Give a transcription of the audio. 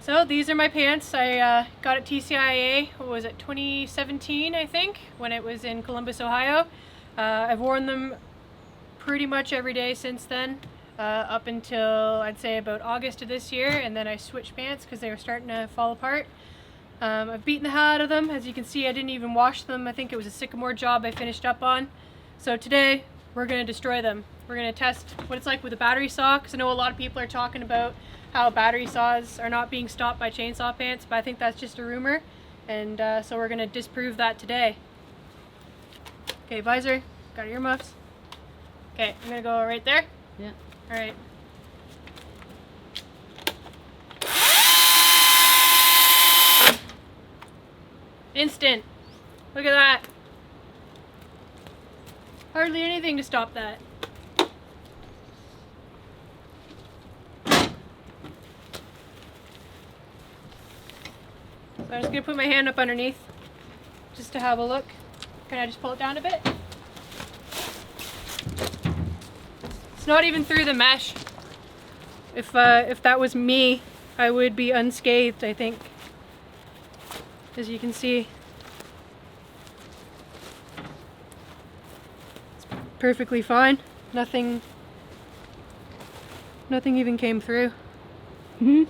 So these are my pants. I got at TCIA, what was it, 2017 I think, when it was in Columbus, Ohio. I've worn them pretty much every day since then, up until I'd say about August of this year, and then I switched pants because they were starting to fall apart. I've beaten the hell out of them. As you can see, I didn't even wash them. I think it was a sycamore job I finished up on. So today we're going to destroy them. We're going to test what it's like with a battery saw, because I know a lot of people are talking about how battery saws are not being stopped by chainsaw pants, but I think that's just a rumor, and so we're going to disprove that today. Okay, visor, got earmuffs. Okay, I'm going to go right there? Yeah. Alright. Instant. Look at that. Hardly anything to stop that. So I'm just going to put my hand up underneath just to have a look. Can I just pull it down a bit? It's not even through the mesh. If that was me, I would be unscathed, I think. As you can see. It's perfectly fine. Nothing even came through. Mm-hmm.